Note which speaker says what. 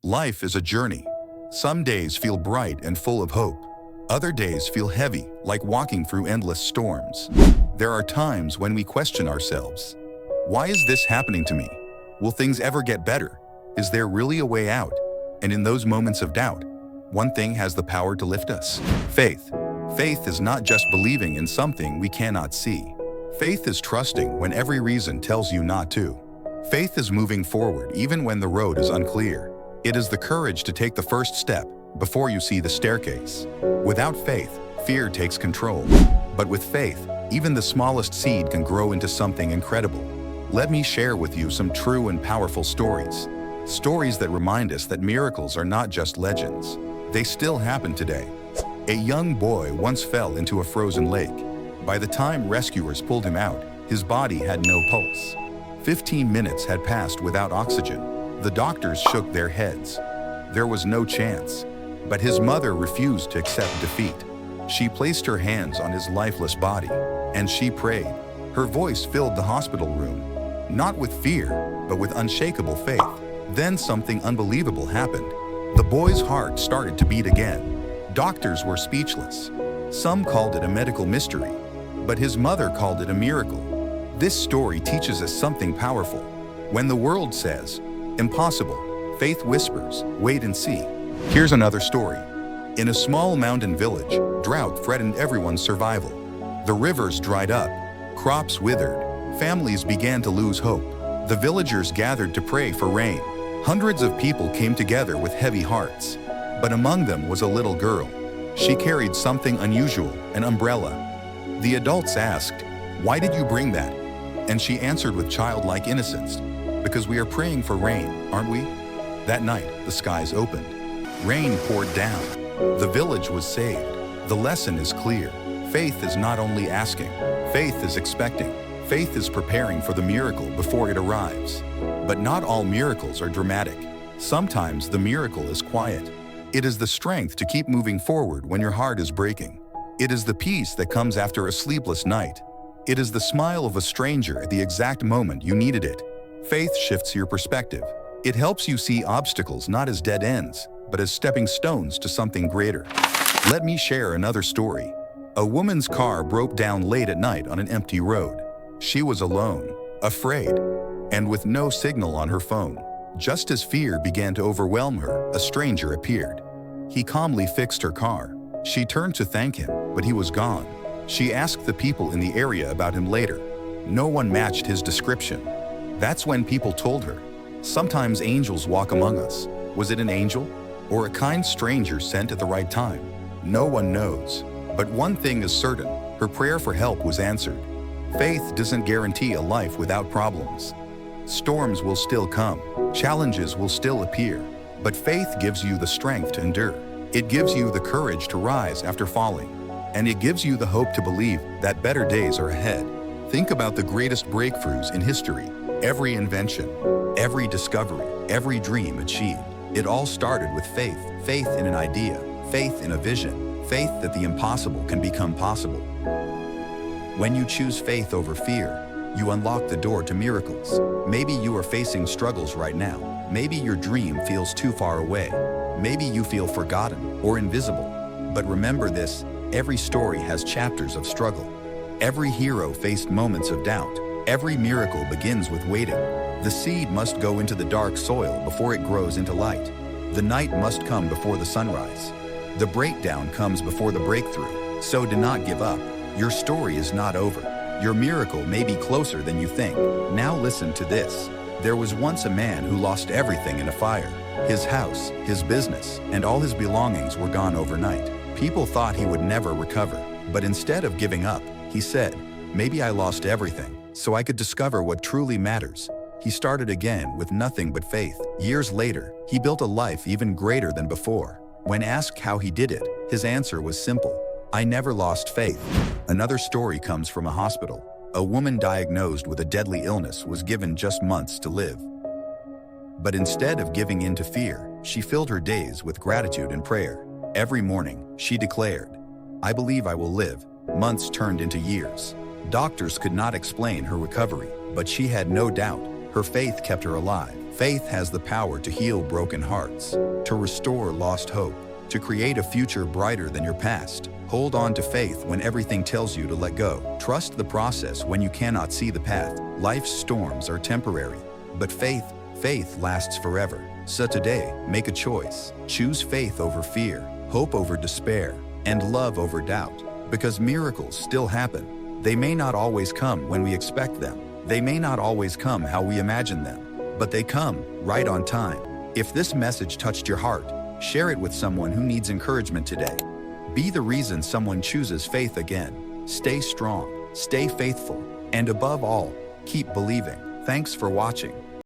Speaker 1: Life is a journey. Some days feel bright and full of hope. Other days feel heavy, like walking through endless storms. There are times when we question ourselves. Why is this happening to me? Will things ever get better? Is there really a way out? And in those moments of doubt, one thing has the power to lift us: faith. Faith is not just believing in something we cannot see. Faith is trusting when every reason tells you not to. Faith is moving forward even when the road is unclear. It is the courage to take the first step before you see the staircase. Without faith, fear takes control. But with faith, even the smallest seed can grow into something incredible. Let me share with you some true and powerful stories. Stories that remind us that miracles are not just legends. They still happen today. A young boy once fell into a frozen lake. By the time rescuers pulled him out, his body had no pulse. 15 minutes had passed without oxygen. The doctors shook their heads. There was no chance. But his mother refused to accept defeat. She placed her hands on his lifeless body, and she prayed. Her voice filled the hospital room, not with fear, but with unshakable faith. Then something unbelievable happened. The boy's heart started to beat again. Doctors were speechless. Some called it a medical mystery, but his mother called it a miracle. This story teaches us something powerful. When the world says, impossible, faith whispers, wait and see. Here's another story. In a small mountain village, drought threatened everyone's survival. The rivers dried up, crops withered, families began to lose hope. The villagers gathered to pray for rain. Hundreds of people came together with heavy hearts. But among them was a little girl. She carried something unusual, an umbrella. The adults asked, "Why did you bring that?" And she answered with childlike innocence, "Because we are praying for rain, aren't we?" That night, the skies opened. Rain poured down. The village was saved. The lesson is clear. Faith is not only asking, faith is expecting. Faith is preparing for the miracle before it arrives. But not all miracles are dramatic. Sometimes the miracle is quiet. It is the strength to keep moving forward when your heart is breaking. It is the peace that comes after a sleepless night. It is the smile of a stranger at the exact moment you needed it. Faith shifts your perspective. It helps you see obstacles not as dead ends, but as stepping stones to something greater. Let me share another story. A woman's car broke down late at night on an empty road. She was alone, afraid, and with no signal on her phone. Just as fear began to overwhelm her, a stranger appeared. He calmly fixed her car. She turned to thank him, but he was gone. She asked the people in the area about him later. No one matched his description. That's when people told her, sometimes angels walk among us. Was it an angel? Or a kind stranger sent at the right time? No one knows. But one thing is certain, her prayer for help was answered. Faith doesn't guarantee a life without problems. Storms will still come, challenges will still appear, but faith gives you the strength to endure. It gives you the courage to rise after falling, and it gives you the hope to believe that better days are ahead. Think about the greatest breakthroughs in history. Every invention, every discovery, every dream achieved. It all started with faith. Faith in an idea, faith in a vision, faith that the impossible can become possible. When you choose faith over fear, you unlock the door to miracles. Maybe you are facing struggles right now. Maybe your dream feels too far away. Maybe you feel forgotten or invisible. But remember this, every story has chapters of struggle. Every hero faced moments of doubt. Every miracle begins with waiting. The seed must go into the dark soil before it grows into light. The night must come before the sunrise. The breakdown comes before the breakthrough. So do not give up. Your story is not over. Your miracle may be closer than you think. Now listen to this. There was once a man who lost everything in a fire. His house, his business, and all his belongings were gone overnight. People thought he would never recover. But instead of giving up, he said, "Maybe I lost everything, so I could discover what truly matters." He started again with nothing but faith. Years later, he built a life even greater than before. When asked how he did it, his answer was simple: "I never lost faith." Another story comes from a hospital. A woman diagnosed with a deadly illness was given just months to live. But instead of giving in to fear, she filled her days with gratitude and prayer. Every morning, she declared, "I believe I will live." Months turned into years. Doctors could not explain her recovery, but she had no doubt. Her faith kept her alive. Faith has the power to heal broken hearts, to restore lost hope, to create a future brighter than your past. Hold on to faith when everything tells you to let go. Trust the process when you cannot see the path. Life's storms are temporary, but faith lasts forever. So today, make a choice. Choose faith over fear, hope over despair, and love over doubt. Because miracles still happen. They may not always come when we expect them. They may not always come how we imagine them, but they come right on time. If this message touched your heart, share it with someone who needs encouragement today. Be the reason someone chooses faith again. Stay strong, stay faithful, and above all, keep believing. Thanks for watching.